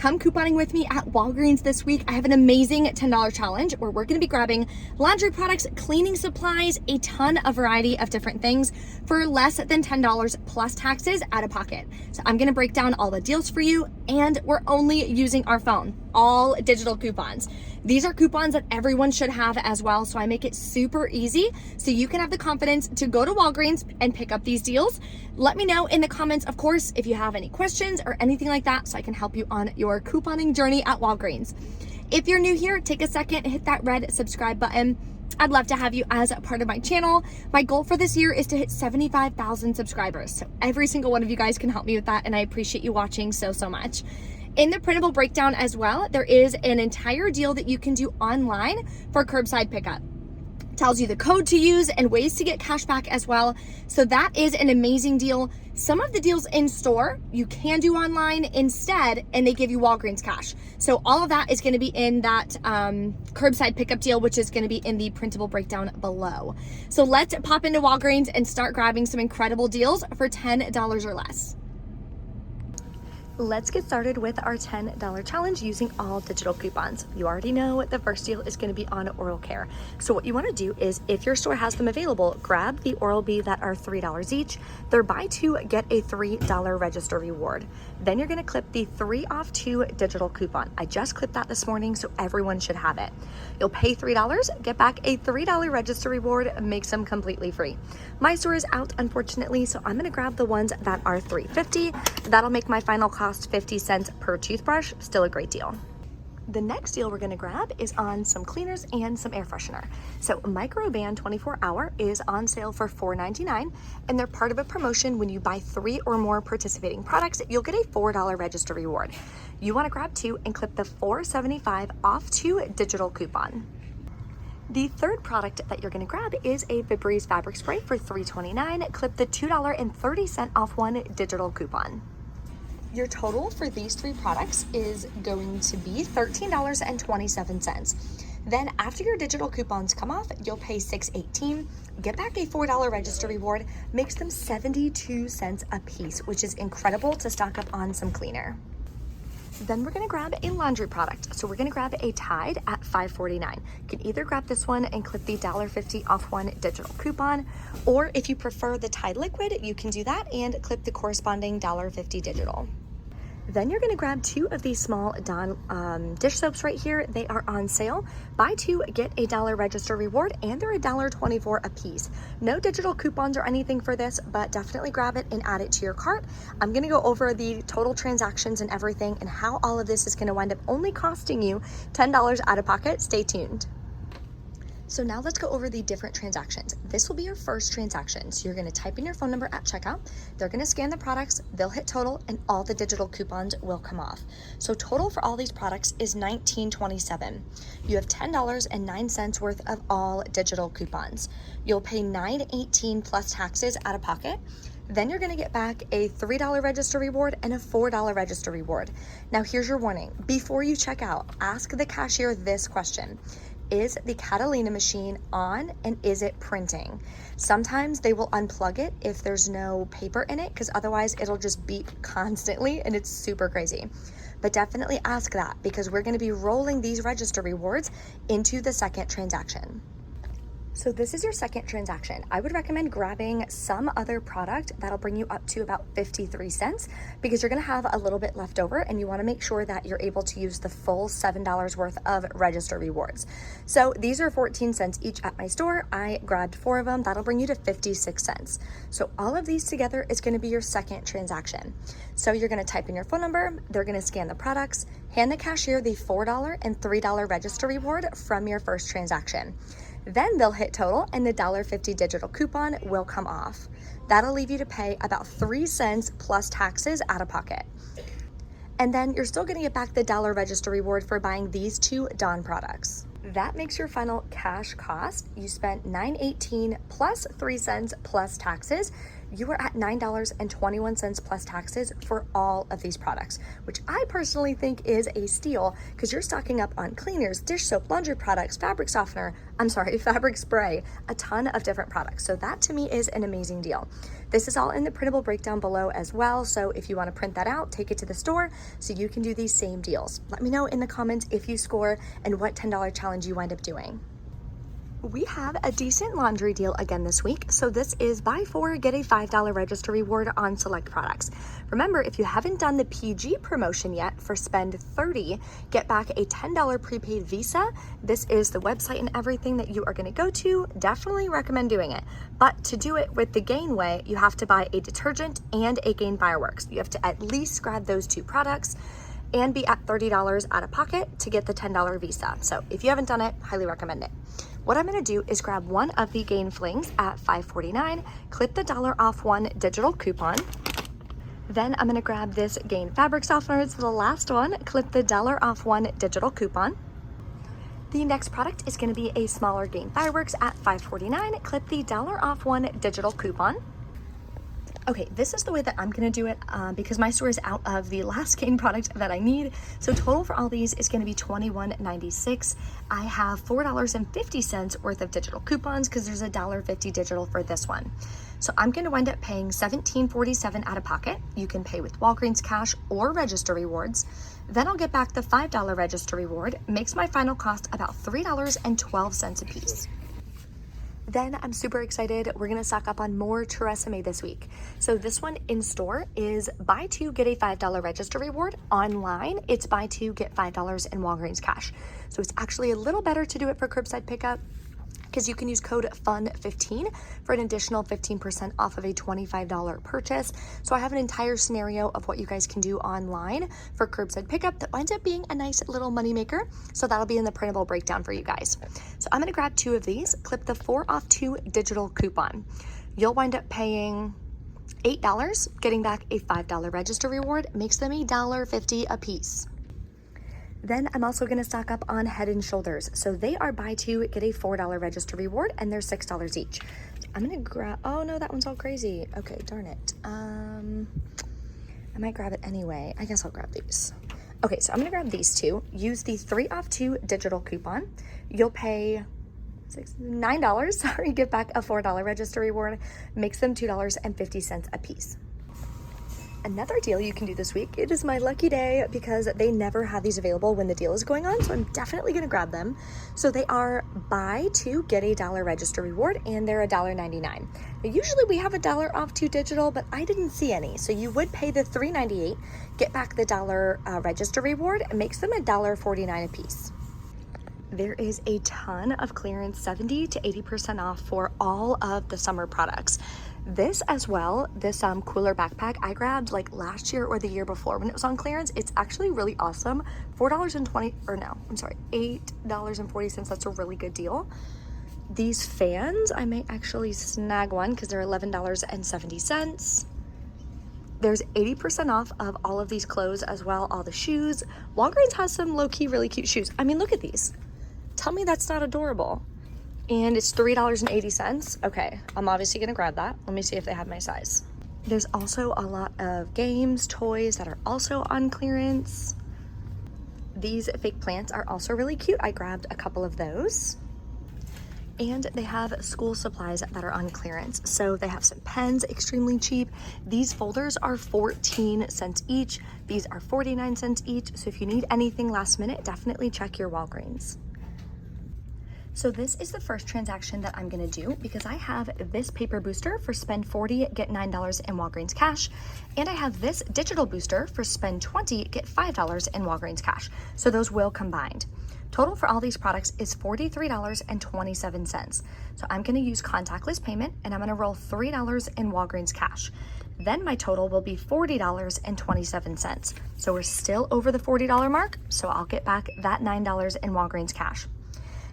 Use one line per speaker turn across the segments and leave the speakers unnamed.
come couponing with me at Walgreens this week. I have an amazing $10 challenge where we're gonna be grabbing laundry products, cleaning supplies, a ton of variety of different things for less than $10 plus taxes out of pocket. So I'm gonna break down all the deals for you, and we're only using our phone, all digital coupons. These are coupons that everyone should have as well, so I make it super easy so you can have the confidence to go to Walgreens and pick up these deals. Let me know in the comments, of course, if you have any questions or anything like that so I can help you on your couponing journey at Walgreens. If you're new here, take a second and hit that red subscribe button. I'd love to have you as a part of my channel. My goal for this year is to hit 75,000 subscribers. So every single one of you guys can help me with that, and I appreciate you watching so much. In the printable breakdown as well, there is an entire deal that you can do online for curbside pickup. Tells you the code to use and ways to get cash back as well. So that is an amazing deal. Some of the deals in store you can do online instead, and they give you Walgreens cash. So all of that is going to be in that curbside pickup deal, which is going to be in the printable breakdown below. So let's pop into Walgreens and start grabbing some incredible deals for $10 or less. Let's get started with our $10 challenge using all digital coupons. You already know the first deal is going to be on oral care. So what you want to do is, if your store has them available, grab the Oral-B that are $3 each. They're buy two, get a $3 register reward. Then you're going to clip the 3 off 2 digital coupon. I just clipped that this morning, so everyone should have it. You'll pay $3, get back a $3 register reward, makes them completely free. My store is out, unfortunately, so I'm going to grab the ones that are $3.50. That'll make my final cost 50 cents per toothbrush. Still a great deal. The next deal we're going to grab is on some cleaners and some air freshener. So Microban 24-hour is on sale for $4.99, and they're part of a promotion. When you buy 3 or more participating products, you'll get a $4 register reward. You want to grab 2 and clip the $4.75 off 2 digital coupon. The third product that you're going to grab is a Febreze fabric spray for $3.29. Clip the $2.30 off 1 digital coupon. Your total for these 3 products is going to be $13.27. Then after your digital coupons come off, you'll pay $6.18, get back a $4 register reward, makes them 72 cents a piece, which is incredible to stock up on some cleaner. Then we're gonna grab a laundry product. So we're gonna grab a Tide at $5.49. You can either grab this one and clip the $1.50 off 1 digital coupon, or if you prefer the Tide liquid, you can do that and clip the corresponding $1.50 digital. Then you're going to grab 2 of these small Dawn dish soaps right here. They are on sale. Buy 2, get a $1 register reward, and they're $1.24 a piece. No digital coupons or anything for this, but definitely grab it and add it to your cart. I'm going to go over the total transactions and everything and how all of this is going to wind up only costing you $10 out of pocket. Stay tuned. So now let's go over the different transactions. This will be your first transaction. So you're going to type in your phone number at checkout. They're going to scan the products, they'll hit total, and all the digital coupons will come off. So total for all these products is $19.27. You have $10.09 worth of all digital coupons. You'll pay $9.18 plus taxes out of pocket. Then you're going to get back a $3 register reward and a $4 register reward. Now here's your warning. Before you check out, ask the cashier this question. Is the Catalina machine on, and is it printing? Sometimes they will unplug it if there's no paper in it, because otherwise it'll just beep constantly and it's super crazy. But definitely ask that, because we're going to be rolling these register rewards into the second transaction. So this is your second transaction. I would recommend grabbing some other product that'll bring you up to about 53 cents, because you're gonna have a little bit left over and you wanna make sure that you're able to use the full $7 worth of register rewards. So these are 14 cents each at my store. I grabbed 4 of them. That'll bring you to 56 cents. So all of these together is gonna be your second transaction. So you're gonna type in your phone number, they're gonna scan the products, hand the cashier the $4 and $3 register reward from your first transaction. Then they'll hit total and the $1.50 digital coupon will come off. That'll leave you to pay about 3 cents plus taxes out of pocket. And then you're still gonna get back the $1 register reward for buying these 2 Dawn products. That makes your final cash cost. You spent $9.18 plus 3 cents plus taxes. you are at $9.21 plus taxes for all of these products, which I personally think is a steal because you're stocking up on cleaners, dish soap, laundry products, fabric softener, fabric spray, a ton of different products. So that to me is an amazing deal. This is all in the printable breakdown below as well. So if you want to print that out, take it to the store so you can do these same deals. Let me know in the comments if you score and what $10 challenge you wind up doing. We have a decent laundry deal again this week. So this is buy 4, get a $5 register reward on select products. Remember, if you haven't done the PG promotion yet for spend 30, get back a $10 prepaid Visa. This is the website and everything that you are going to go to. Definitely recommend doing it. But to do it with the Gain way, you have to buy a detergent and a Gain fireworks. You have to at least grab those two products and be at $30 out of pocket to get the $10 Visa. So if you haven't done it, highly recommend it. What I'm gonna do is grab one of the Gain Flings at $5.49, clip the $1 off one digital coupon. Then I'm gonna grab this Gain fabric softener, it's the last one, clip the $1 off one digital coupon. The next product is gonna be a smaller Gain fireworks at $5.49, clip the $1 off one digital coupon. Okay, this is the way that I'm gonna do it because my store is out of the last Gain product that I need. So total for all these is gonna be $21.96. I have $4.50 worth of digital coupons because there's a $1.50 digital for this one. So I'm gonna wind up paying $17.47 out of pocket. You can pay with Walgreens cash or register rewards. Then I'll get back the $5 register reward, makes my final cost about $3.12 a piece. Then I'm super excited. We're gonna stock up on more Tresemme this week. So this one in store is buy 2, get a $5 register reward. Online, it's buy 2, get $5 in Walgreens cash. So it's actually a little better to do it for curbside pickup because you can use code FUN15 for an additional 15% off of a $25 purchase. So I have an entire scenario of what you guys can do online for curbside pickup that winds up being a nice little moneymaker. So that'll be in the printable breakdown for you guys. So I'm gonna grab 2 of these, clip the 4 off 2 digital coupon. You'll wind up paying $8, getting back a $5 register reward, makes them $1.50 a piece. Then I'm also gonna stock up on Head & Shoulders. So they are buy 2, get a $4 register reward, and they're $6 each. So I'm gonna grab, oh no, that one's all crazy. Okay, darn it. I might grab it anyway. I guess I'll grab these. Okay, so I'm gonna grab these 2. Use the 3 off 2 digital coupon. You'll pay $9, get back a $4 register reward, makes them $2.50 a piece. Another deal you can do this week, it is my lucky day because they never have these available when the deal is going on, so I'm definitely gonna grab them. So they are buy 2, get a $1 register reward, and they're $1.99. Now usually we have a $1 off 2 digital, but I didn't see any. So you would pay the $3.98, get back the $1 register reward, and makes them $1.49 a piece. There is a ton of clearance, 70 to 80% off for all of the summer products. This as well, this cooler backpack I grabbed like last year or the year before when it was on clearance. It's actually really awesome. $8.40. That's a really good deal. These fans, I may actually snag one because they're $11.70. There's 80% off of all of these clothes as well, all the shoes. Walgreens has some low-key really cute shoes. I mean, look at these. Tell me that's not adorable. And it's $3.80. Okay, I'm obviously gonna grab that. Let me see if they have my size. There's also a lot of games, toys that are also on clearance. These fake plants are also really cute. I grabbed a couple of those. And they have school supplies that are on clearance. So they have some pens, extremely cheap. These folders are 14 cents each. These are 49 cents each. So if you need anything last minute, definitely check your Walgreens. So this is the first transaction that I'm gonna do because I have this paper booster for spend 40, get $9 in Walgreens cash. And I have this digital booster for spend 20, get $5 in Walgreens cash. So those will combined. Total for all these products is $43.27. So I'm gonna use contactless payment and I'm gonna roll $3 in Walgreens cash. Then my total will be $40.27. So we're still over the $40 mark. So I'll get back that $9 in Walgreens cash.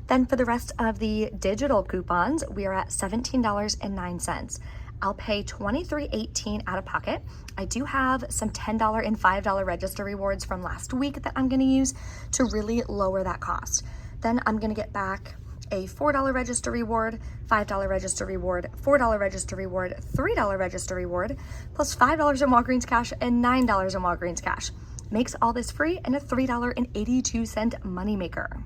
Then for the rest of the digital coupons, we are at $17.09. I'll pay $23.18 out of pocket. I do have some $10 and $5 register rewards from last week that I'm gonna use to really lower that cost. Then I'm gonna get back a $4 register reward, $5 register reward, $4 register reward, $3 register reward, plus $5 in Walgreens cash and $9 in Walgreens cash. Makes all this free and a $3.82 moneymaker.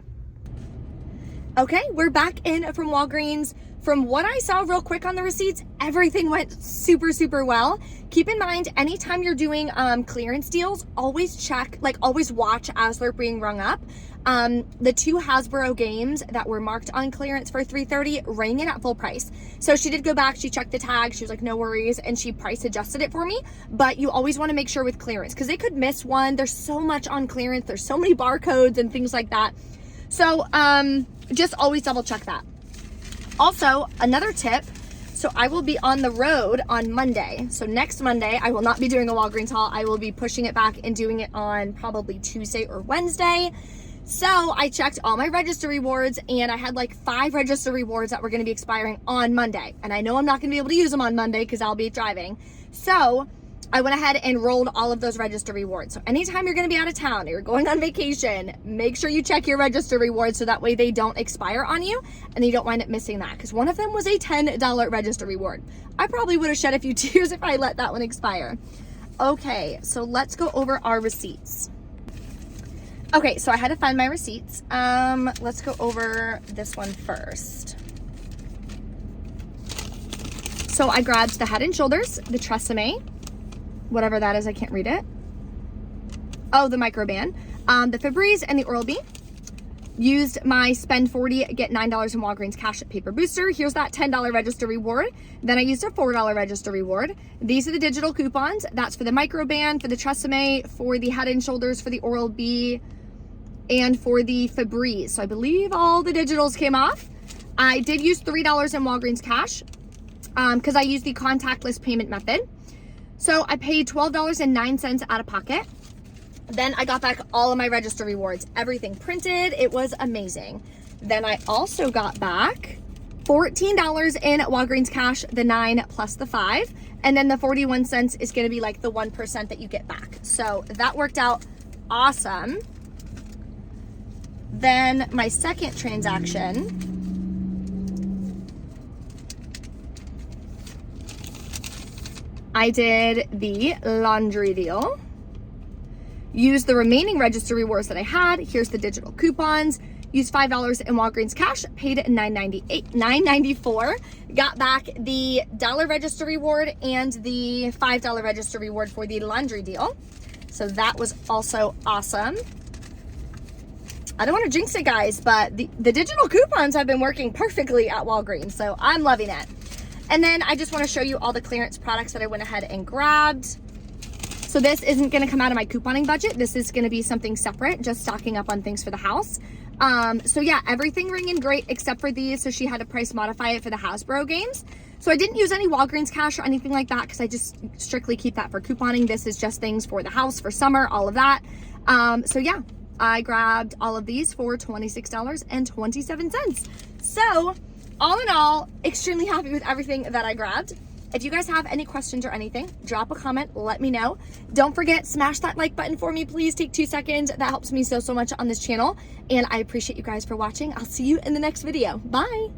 Okay, we're back in from Walgreens. From what I saw real quick on the receipts, everything went super, super well. Keep in mind, anytime you're doing clearance deals, always check, always watch as they're being rung up. The 2 Hasbro games that were marked on clearance for $330 rang in at full price. So she did go back, she checked the tag, she was like, no worries, and she price adjusted it for me. But you always want to make sure with clearance, because they could miss one. There's so much on clearance, there's so many barcodes and things like that. So just always double check that. Also, another tip, so I will be on the road on Monday. So next Monday, I will not be doing a Walgreens haul. I will be pushing it back and doing it on probably Tuesday or Wednesday. So I checked all my register rewards, and I had like 5 register rewards that were going to be expiring on Monday. And I know I'm not going to be able to use them on Monday because I'll be driving. So I went ahead and rolled all of those register rewards. So anytime you're going to be out of town or you're going on vacation, make sure you check your register rewards so that way they don't expire on you and you don't wind up missing that. Because one of them was a $10 register reward. I probably would have shed a few tears if I let that one expire. Okay, so let's go over our receipts. Okay, so I had to find my receipts. Let's go over this one first. So I grabbed the Head and Shoulders, the Tresemme, whatever that is, I can't read it. Oh, the Microban, the Febreze, and the Oral-B. Used my spend $40, get $9 in Walgreens cash at Paper Booster. Here's that $10 register reward. Then I used a $4 register reward. These are the digital coupons. That's for the Microban, for the Tresemme, for the Head and Shoulders, for the Oral-B, and for the Febreze. So I believe all the digitals came off. I did use $3 in Walgreens cash because I used the contactless payment method. So I paid $12.09 out of pocket. Then I got back all of my register rewards, everything printed. It was amazing. Then I also got back $14 in Walgreens cash, the 9 plus the 5. And then the 41 cents is gonna be like the 1% that you get back. So that worked out awesome. Then my second transaction, I did the laundry deal. Used the remaining register rewards that I had. Here's the digital coupons. Used $5 in Walgreens cash, paid $9.94. Got back the $1 register reward and the $5 register reward for the laundry deal. So that was also awesome. I don't want to jinx it, guys, but the digital coupons have been working perfectly at Walgreens, so I'm loving it. And then I just want to show you all the clearance products that I went ahead and grabbed. So this isn't going to come out of my couponing budget. This is going to be something separate, just stocking up on things for the house. So yeah, everything ringing great except for these. So she had to price modify it for the Hasbro games. So I didn't use any Walgreens cash or anything like that because I just strictly keep that for couponing. This is just things for the house, for summer, all of that. So yeah, I grabbed all of these for $26.27. So all in all, extremely happy with everything that I grabbed. If you guys have any questions or anything, drop a comment, let me know. Don't forget, smash that like button for me, please. Take 2 seconds. That helps me so much on this channel. And I appreciate you guys for watching. I'll see you in the next video. Bye.